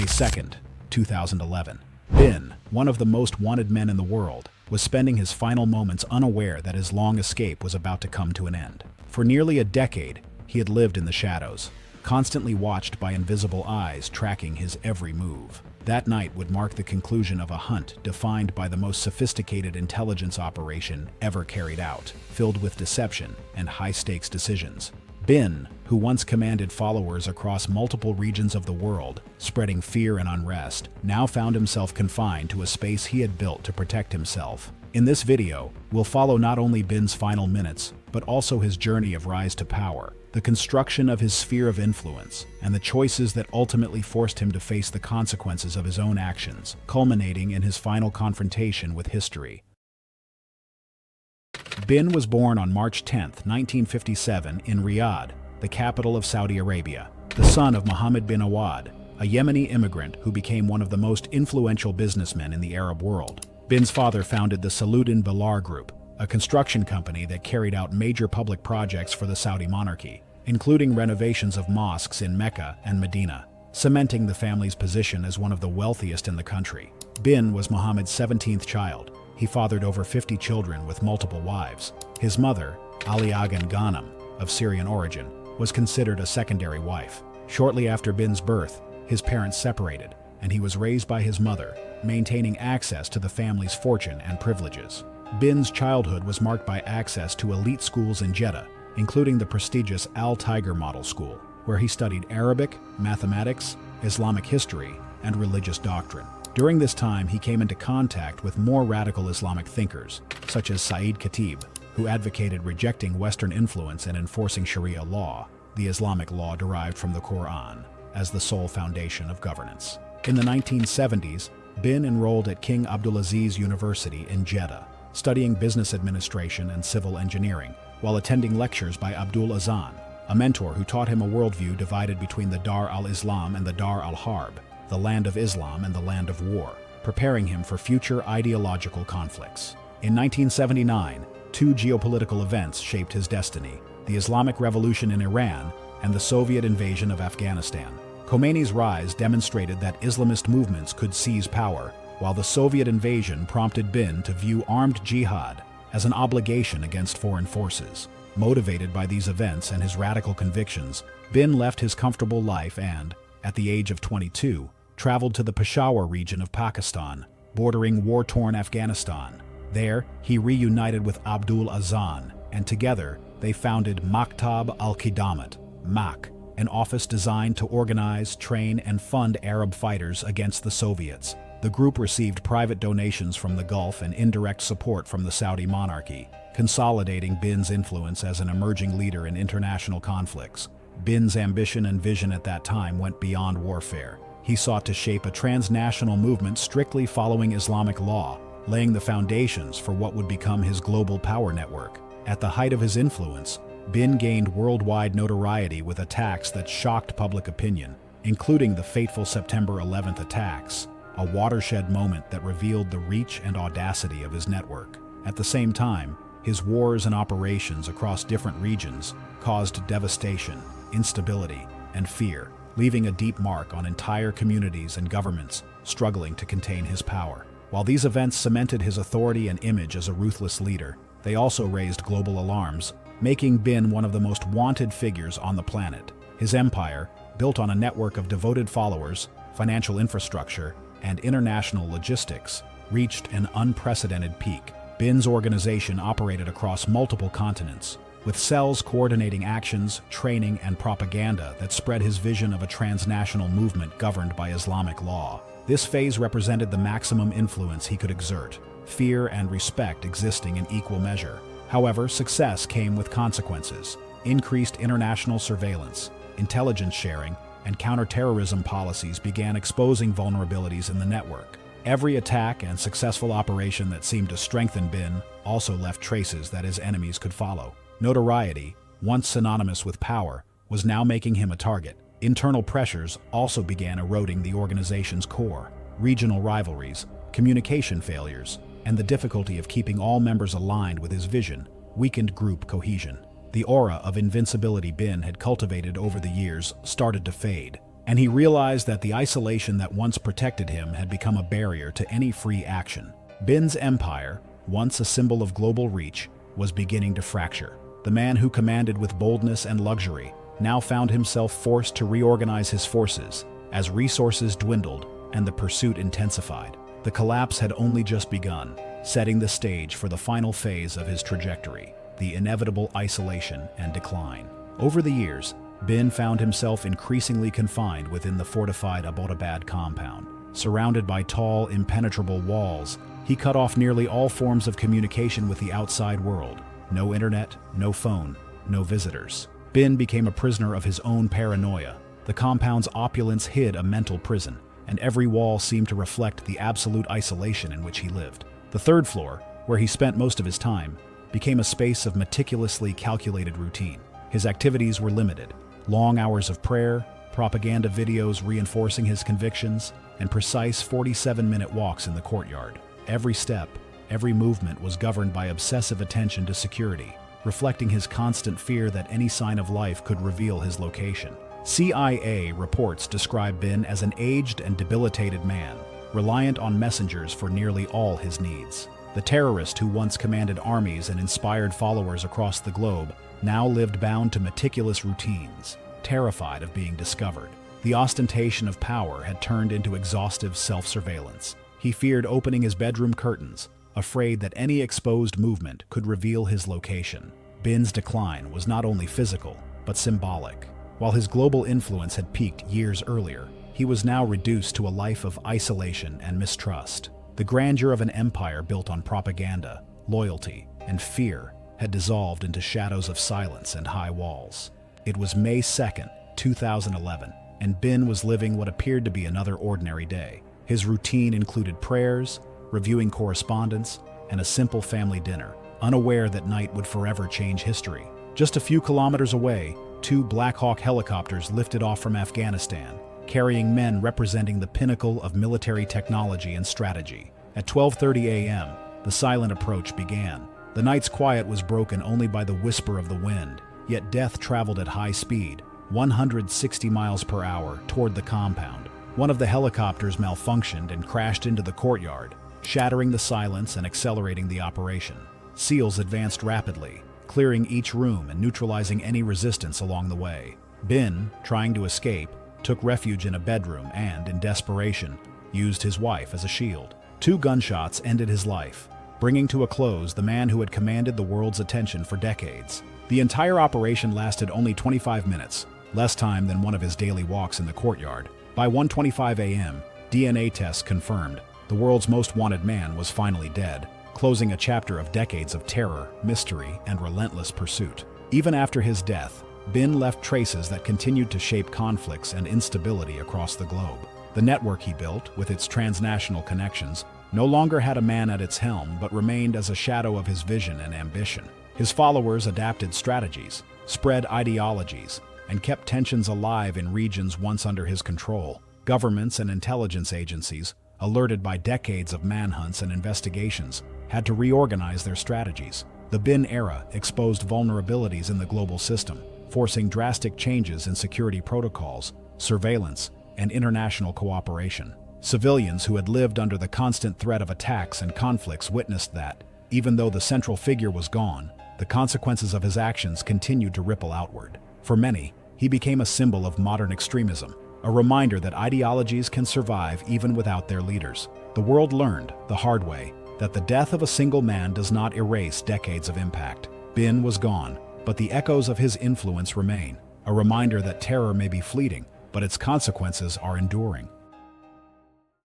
22nd, 2011. Bin, one of the most wanted men in the world, was spending his final moments unaware that his long escape was about to come to an end. For nearly a decade, he had lived in the shadows, constantly watched by invisible eyes tracking his every move. That night would mark the conclusion of a hunt defined by the most sophisticated intelligence operation ever carried out, filled with deception and high-stakes decisions. Bin, who once commanded followers across multiple regions of the world, spreading fear and unrest, now found himself confined to a space he had built to protect himself. In this video, we'll follow not only Bin's final minutes, but also his journey of rise to power, the construction of his sphere of influence, and the choices that ultimately forced him to face the consequences of his own actions, culminating in his final confrontation with history. Bin was born on March 10, 1957, in Riyadh, the capital of Saudi Arabia, the son of Mohammed bin Awad, a Yemeni immigrant who became one of the most influential businessmen in the Arab world. Bin's father founded the Saluddin Bilar Group, a construction company that carried out major public projects for the Saudi monarchy, including renovations of mosques in Mecca and Medina, cementing the family's position as one of the wealthiest in the country. Bin was Muhammad's 17th child. He fathered over 50 children with multiple wives. His mother, Ali Aghan Ghanem, of Syrian origin, was considered a secondary wife. Shortly after Bin's birth, his parents separated, and he was raised by his mother, maintaining access to the family's fortune and privileges. Bin's childhood was marked by access to elite schools in Jeddah, including the prestigious Al-Tiger Model School, where he studied Arabic, mathematics, Islamic history, and religious doctrine. During this time, he came into contact with more radical Islamic thinkers, such as Sayyid Khatib, who advocated rejecting Western influence and enforcing Sharia law, the Islamic law derived from the Quran, as the sole foundation of governance. In the 1970s, Bin enrolled at King Abdulaziz University in Jeddah, studying business administration and civil engineering, while attending lectures by Abdul Azan, a mentor who taught him a worldview divided between the Dar al-Islam and the Dar al-Harb, the land of Islam and the land of war, preparing him for future ideological conflicts. In 1979, two geopolitical events shaped his destiny: the Islamic Revolution in Iran and the Soviet invasion of Afghanistan. Khomeini's rise demonstrated that Islamist movements could seize power, while the Soviet invasion prompted Bin to view armed jihad as an obligation against foreign forces. Motivated by these events and his radical convictions, Bin left his comfortable life and, at the age of 22, traveled to the Peshawar region of Pakistan, bordering war-torn Afghanistan. There, he reunited with Abdul Azan, and together they founded Maktab al-Qidamat, MAK, an office designed to organize, train, and fund Arab fighters against the Soviets. The group received private donations from the Gulf and indirect support from the Saudi monarchy, consolidating Bin's influence as an emerging leader in international conflicts. Bin's ambition and vision at that time went beyond warfare. He sought to shape a transnational movement strictly following Islamic law, laying the foundations for what would become his global power network. At the height of his influence, Bin gained worldwide notoriety with attacks that shocked public opinion, including the fateful September 11th attacks, a watershed moment that revealed the reach and audacity of his network. At the same time, his wars and operations across different regions caused devastation, instability, and fear, leaving a deep mark on entire communities and governments struggling to contain his power. While these events cemented his authority and image as a ruthless leader, they also raised global alarms, making Bin one of the most wanted figures on the planet. His empire, built on a network of devoted followers, financial infrastructure, and international logistics, reached an unprecedented peak. Bin's organization operated across multiple continents, with cells coordinating actions, training, and propaganda that spread his vision of a transnational movement governed by Islamic law. This phase represented the maximum influence he could exert, fear and respect existing in equal measure. However, success came with consequences: increased international surveillance, intelligence sharing, and counterterrorism policies began exposing vulnerabilities in the network. Every attack and successful operation that seemed to strengthen Bin also left traces that his enemies could follow. Notoriety, once synonymous with power, was now making him a target. Internal pressures also began eroding the organization's core. Regional rivalries, communication failures, and the difficulty of keeping all members aligned with his vision weakened group cohesion. The aura of invincibility Bin had cultivated over the years started to fade, and he realized that the isolation that once protected him had become a barrier to any free action. Bin's empire, once a symbol of global reach, was beginning to fracture. The man who commanded with boldness and luxury now found himself forced to reorganize his forces as resources dwindled and the pursuit intensified. The collapse had only just begun, setting the stage for the final phase of his trajectory, the inevitable isolation and decline. Over the years, Bin found himself increasingly confined within the fortified Abbottabad compound. Surrounded by tall, impenetrable walls, he cut off nearly all forms of communication with the outside world. No internet, no phone, no visitors. Bin became a prisoner of his own paranoia. The compound's opulence hid a mental prison, and every wall seemed to reflect the absolute isolation in which he lived. The third floor, where he spent most of his time, became a space of meticulously calculated routine. His activities were limited. Long hours of prayer, propaganda videos reinforcing his convictions, and precise 47-minute walks in the courtyard. Every step, every movement was governed by obsessive attention to security, reflecting his constant fear that any sign of life could reveal his location. CIA reports describe Bin as an aged and debilitated man, reliant on messengers for nearly all his needs. The terrorist who once commanded armies and inspired followers across the globe now lived bound to meticulous routines, terrified of being discovered. The ostentation of power had turned into exhaustive self-surveillance. He feared opening his bedroom curtains, afraid that any exposed movement could reveal his location. Bin's decline was not only physical, but symbolic. While his global influence had peaked years earlier, he was now reduced to a life of isolation and mistrust. The grandeur of an empire built on propaganda, loyalty, and fear had dissolved into shadows of silence and high walls. It was May 2nd, 2011, and Bin was living what appeared to be another ordinary day. His routine included prayers, reviewing correspondence, and a simple family dinner, unaware that night would forever change history. Just a few kilometers away, 2 Black Hawk helicopters lifted off from Afghanistan, carrying men representing the pinnacle of military technology and strategy. At 12:30 a.m., the silent approach began. The night's quiet was broken only by the whisper of the wind, yet death traveled at high speed, 160 miles per hour, toward the compound. One of the helicopters malfunctioned and crashed into the courtyard, shattering the silence and accelerating the operation. SEALs advanced rapidly, clearing each room and neutralizing any resistance along the way. Bin, trying to escape, took refuge in a bedroom and, in desperation, used his wife as a shield. 2 gunshots ended his life, bringing to a close the man who had commanded the world's attention for decades. The entire operation lasted only 25 minutes, less time than one of his daily walks in the courtyard. By 1:25 a.m., DNA tests confirmed the world's most wanted man was finally dead, closing a chapter of decades of terror, mystery, and relentless pursuit. Even after his death, Bin left traces that continued to shape conflicts and instability across the globe. The network he built, with its transnational connections, no longer had a man at its helm but remained as a shadow of his vision and ambition. His followers adapted strategies, spread ideologies, and kept tensions alive in regions once under his control. Governments and intelligence agencies, alerted by decades of manhunts and investigations, had to reorganize their strategies. The Bin era exposed vulnerabilities in the global system, forcing drastic changes in security protocols, surveillance, and international cooperation. Civilians who had lived under the constant threat of attacks and conflicts witnessed that, even though the central figure was gone, the consequences of his actions continued to ripple outward. For many, he became a symbol of modern extremism, a reminder that ideologies can survive even without their leaders. The world learned, the hard way, that the death of a single man does not erase decades of impact. Bin was gone, but the echoes of his influence remain, a reminder that terror may be fleeting, but its consequences are enduring.